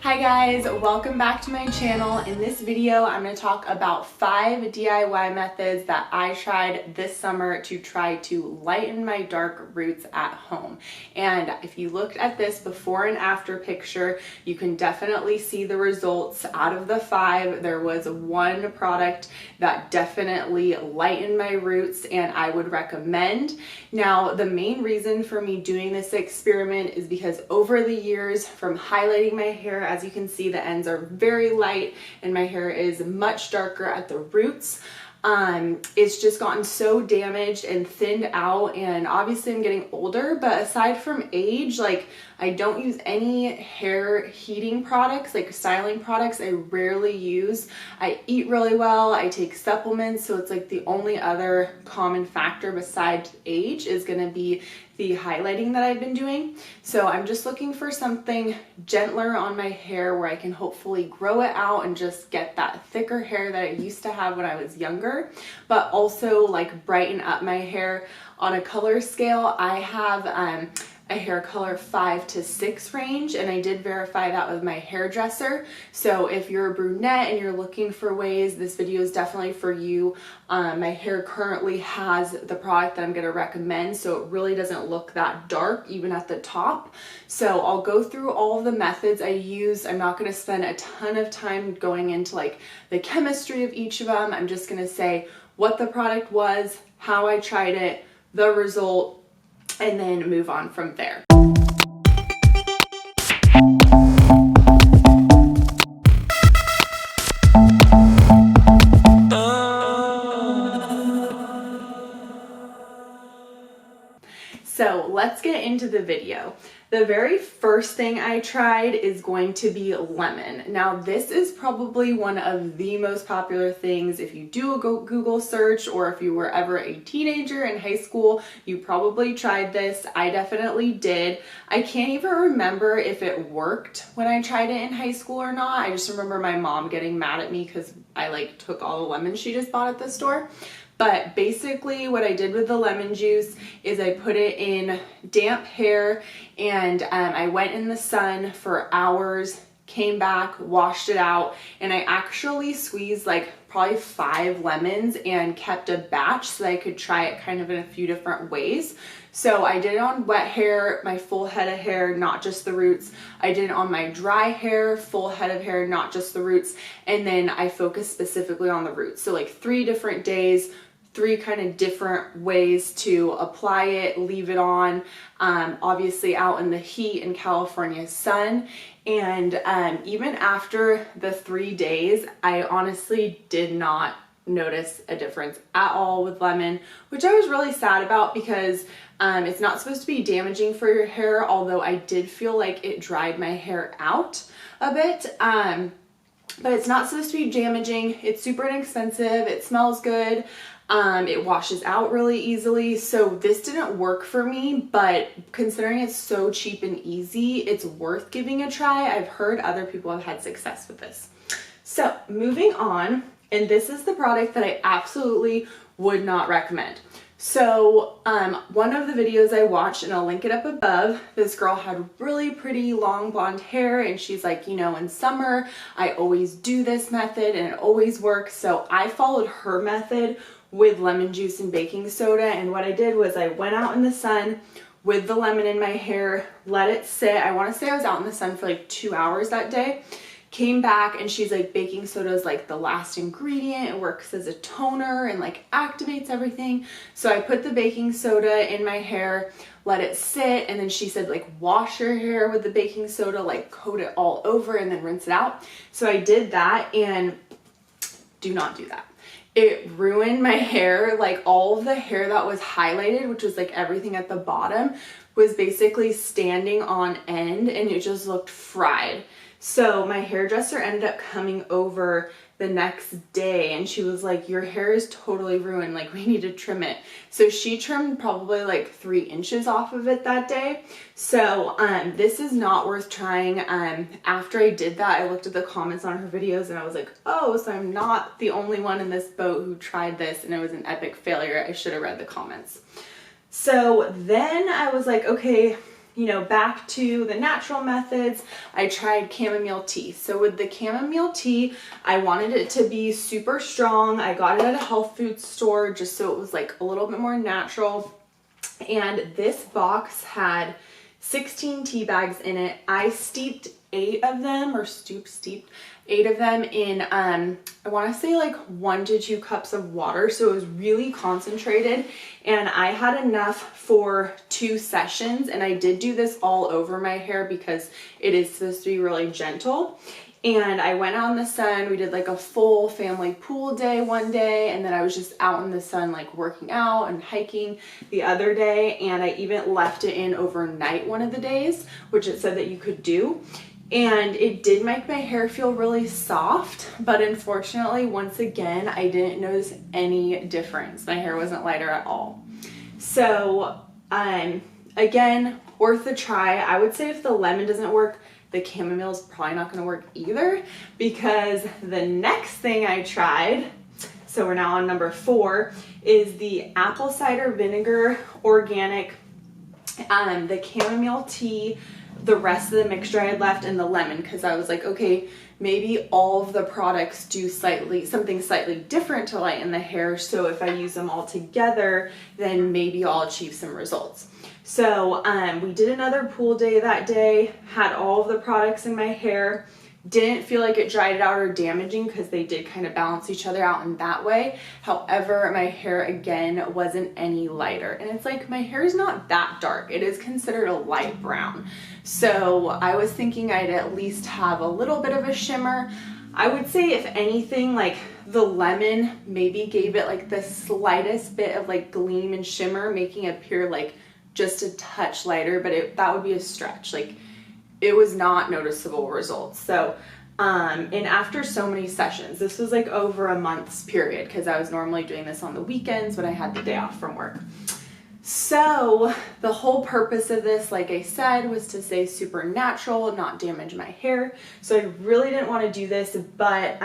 Hi guys, welcome back to my channel. In this video, I'm going to talk about 5 DIY methods that I tried this summer to try to lighten my dark roots at home. And if you looked at this before and after picture, you can definitely see the results. Out of the 5, there was one product that definitely lightened my roots and I would recommend. Now, the main reason for me doing this experiment is because over the years, from highlighting my hair, as you can see, the ends are very light and my hair is much darker at the roots. It's just gotten so damaged and thinned out, and obviously I'm getting older, but aside from age, like, I don't use any hair heating products, like styling products. I rarely use. I eat really well, I take supplements, so it's like the only other common factor besides age is gonna be the highlighting that I've been doing. So I'm just looking for something gentler on my hair where I can hopefully grow it out and just get that thicker hair that I used to have when I was younger, but also like brighten up my hair. On a color scale, I have a hair color 5 to 6 range, and I did verify that with my hairdresser. So if you're a brunette and you're looking for ways, this video is definitely for you. My hair currently has the product that I'm going to recommend, so it really doesn't look that dark even at the top. So I'll go through all of the methods I use. I'm not going to spend a ton of time going into like the chemistry of each of them. I'm just going to say what the product was, how I tried it, the result, and then move on from there. So let's get into the video. The very first thing I tried is going to be lemon. Now this is probably one of the most popular things. If you do a Google search, or if you were ever a teenager in high school, you probably tried this. I definitely did. I can't even remember if it worked when I tried it in high school or not. I just remember my mom getting mad at me because I like took all the lemons she just bought at the store. But basically what I did with the lemon juice is I put it in damp hair, and I went in the sun for hours, came back, washed it out, and I actually squeezed like probably 5 lemons and kept a batch so that I could try it kind of in a few different ways. So I did it on wet hair, my full head of hair, not just the roots. I did it on my dry hair, full head of hair, not just the roots. And then I focused specifically on the roots. So like 3 different days, 3 kind of different ways to apply it, leave it on, obviously out in the heat in California sun. And even after the 3 days, I honestly did not notice a difference at all with lemon, which I was really sad about because it's not supposed to be damaging for your hair, although I did feel like it dried my hair out a bit. But it's not supposed to be damaging. It's super inexpensive. It smells good. It washes out really easily. So this didn't work for me, but considering it's so cheap and easy, it's worth giving a try. I've heard other people have had success with this. So moving on, and this is the product that I absolutely would not recommend. So one of the videos I watched, and I'll link it up above, this girl had really pretty long blonde hair, and she's like, you know, in summer, I always do this method and it always works. So I followed her method with lemon juice and baking soda, and what I did was I went out in the sun with the lemon in my hair, let it sit. I want to say I was out in the sun for like 2 hours that day. Came back and she's like, baking soda is like the last ingredient. It works as a toner and like activates everything. So I put the baking soda in my hair, let it sit, and then she said like wash your hair with the baking soda, like coat it all over and then rinse it out. So I did that, and do not do that. It ruined my hair. Like all of the hair that was highlighted, which was like everything at the bottom, was basically standing on end, and it just looked fried. So my hairdresser ended up coming over the next day, and she was like, your hair is totally ruined, like we need to trim it. So she trimmed probably like 3 inches off of it that day. So this is not worth trying. After I did that, I looked at the comments on her videos and I was like, oh, so I'm not the only one in this boat who tried this and it was an epic failure. I should have read the comments. So then I was like, okay, you know, back to the natural methods, I tried chamomile tea. So with the chamomile tea, I wanted it to be super strong. I got it at a health food store just so it was like a little bit more natural. And this box had 16 tea bags in it. I steeped 8 of them, or steeped 8 of them in, I want to say like 1 to 2 cups of water. So it was really concentrated, and I had enough for 2 sessions. And I did do this all over my hair because it is supposed to be really gentle. And I went out in the sun. We did like a full family pool day one day, and then I was just out in the sun like working out and hiking the other day. And I even left it in overnight one of the days, which it said that you could do. And it did make my hair feel really soft, but unfortunately, once again, I didn't notice any difference. My hair wasn't lighter at all. So again, worth a try. I would say if the lemon doesn't work, the chamomile is probably not going to work either, because the next thing I tried, so we're now on number 4, is the apple cider vinegar organic, the chamomile tea, the rest of the mixture I had left, and the lemon, because I was like, okay, maybe all of the products do something slightly different to lighten the hair, so if I use them all together, then maybe I'll achieve some results. So we did another pool day that day, had all of the products in my hair, didn't feel like it dried it out or damaging because they did kind of balance each other out in that way. However, my hair again wasn't any lighter, and it's like my hair is not that dark. It is considered a light brown. So I was thinking I'd at least have a little bit of a shimmer. I would say if anything, like the lemon maybe gave it like the slightest bit of like gleam and shimmer, making it appear like just a touch lighter, but that would be a stretch. Like it was not noticeable results. So, and after so many sessions, this was like over a month's period, because I was normally doing this on the weekends when I had the day off from work. So the whole purpose of this, like I said, was to stay super natural, not damage my hair. So I really didn't want to do this, but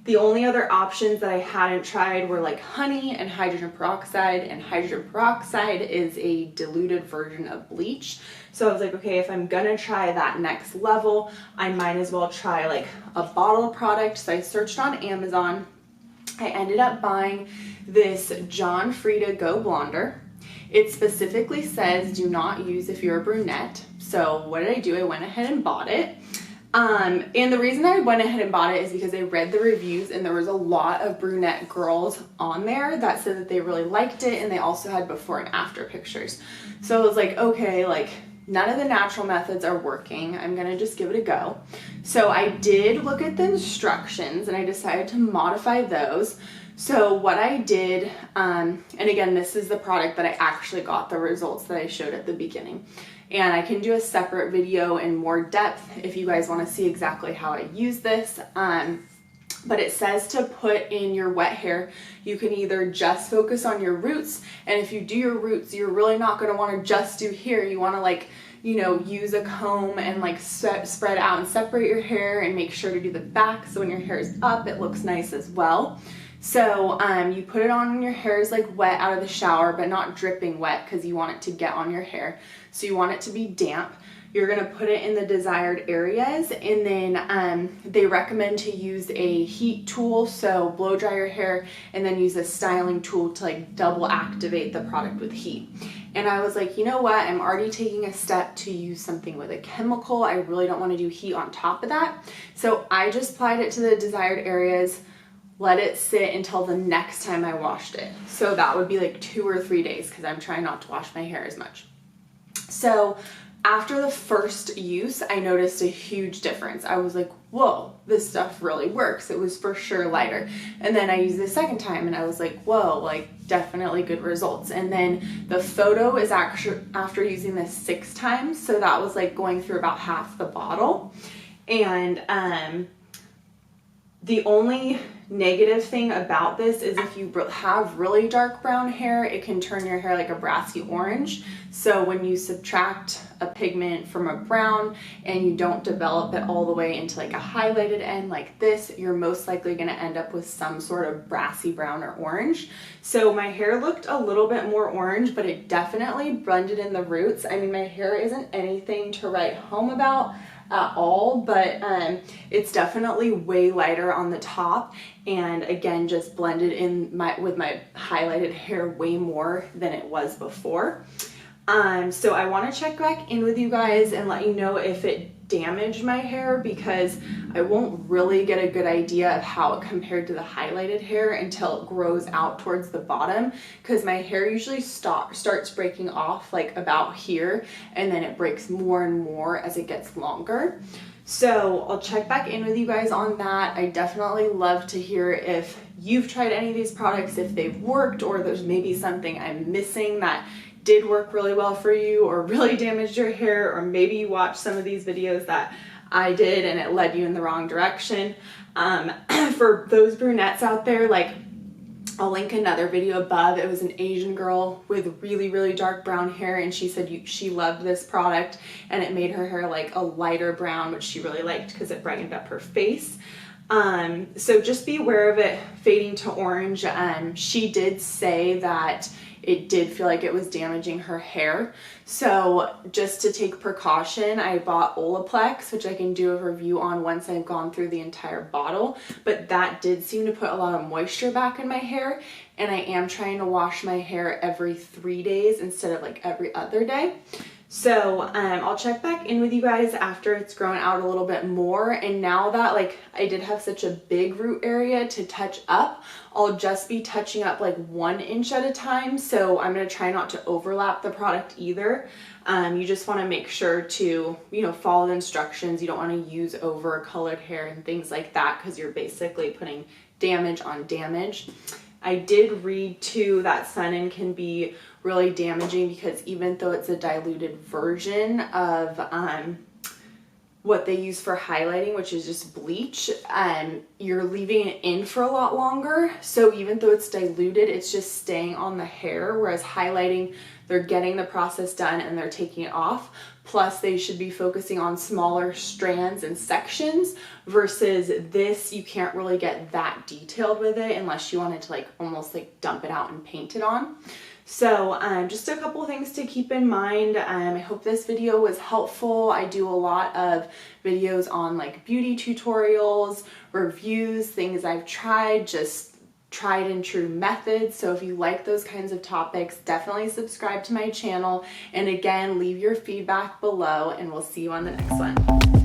the only other options that I hadn't tried were like honey and hydrogen peroxide, and hydrogen peroxide is a diluted version of bleach. So I was like, okay, if I'm gonna try that next level, I might as well try like a bottle product. So I searched on Amazon. I ended up buying this John Frieda Go Blonder. It specifically says do not use if you're a brunette. So what did I do? I went ahead and bought it. And the reason I went ahead and bought it is because I read the reviews, and there was a lot of brunette girls on there that said that they really liked it, and they also had before and after pictures. So I was like, okay, like none of the natural methods are working. I'm gonna just give it a go. So I did look at the instructions, and I decided to modify those. So what I did, and again, this is the product that I actually got the results that I showed at the beginning. And I can do a separate video in more depth if you guys want to see exactly how I use this. But it says to put in your wet hair. You can either just focus on your roots, and if you do your roots, you're really not going to want to just do here. You want to like, you know, use a comb and like spread out and separate your hair, and make sure to do the back so when your hair is up, it looks nice as well. So you put it on when your hair is like wet out of the shower, but not dripping wet, because you want it to get on your hair. So you want it to be damp. You're gonna put it in the desired areas, and then they recommend to use a heat tool, so blow dry your hair and then use a styling tool to like double activate the product with heat. And I was like, you know what, I'm already taking a step to use something with a chemical. I really don't want to do heat on top of that. So I just applied it to the desired areas, let it sit until the next time I washed it. So that would be like 2 or 3 days, because I'm trying not to wash my hair as much. So after the first use, I noticed a huge difference. I was like, whoa, this stuff really works. It was for sure lighter. And then I used it the second time, and I was like, whoa, like definitely good results. And then the photo is actually after using this 6 times. So that was like going through about half the bottle. And The only negative thing about this is if you have really dark brown hair, it can turn your hair like a brassy orange. So when you subtract a pigment from a brown and you don't develop it all the way into like a highlighted end like this, you're most likely going to end up with some sort of brassy brown or orange. So my hair looked a little bit more orange, but it definitely blended in the roots. I mean, my hair isn't anything to write home about at all, but it's definitely way lighter on the top, and again just blended in with my highlighted hair way more than it was before. So I want to check back in with you guys and let you know if it damaged my hair, because I won't really get a good idea of how it compared to the highlighted hair until it grows out towards the bottom, because my hair usually starts breaking off like about here, and then it breaks more and more as it gets longer. So I'll check back in with you guys on that. I definitely love to hear if you've tried any of these products, if they've worked, or there's maybe something I'm missing that did work really well for you or really damaged your hair, or maybe you watched some of these videos that I did and it led you in the wrong direction. For those brunettes out there, like, I'll link another video above. It was an Asian girl with really, really dark brown hair, and she said she loved this product and it made her hair like a lighter brown, which she really liked because it brightened up her face. So just be aware of it fading to orange. She did say that it did feel like it was damaging her hair. So just to take precaution, I bought Olaplex, which I can do a review on once I've gone through the entire bottle, but that did seem to put a lot of moisture back in my hair, and I am trying to wash my hair every 3 days instead of like every other day. So I'll check back in with you guys after it's grown out a little bit more. And now that like I did have such a big root area to touch up, I'll just be touching up like 1 inch at a time. So I'm going to try not to overlap the product either. You just want to make sure to, follow the instructions. You don't want to use over colored hair and things like that, because you're basically putting damage on damage. I did read too that Sun-In can be really damaging, because even though it's a diluted version of what they use for highlighting, which is just bleach, you're leaving it in for a lot longer. So even though it's diluted, it's just staying on the hair, whereas highlighting, they're getting the process done and they're taking it off. Plus they should be focusing on smaller strands and sections, versus this, you can't really get that detailed with it unless you wanted to like almost like dump it out and paint it on. So just a couple things to keep in mind. I hope this video was helpful. I do a lot of videos on like beauty tutorials, reviews, things I've tried, just tried and true methods. So if you like those kinds of topics, definitely subscribe to my channel. And again, leave your feedback below, and we'll see you on the next one.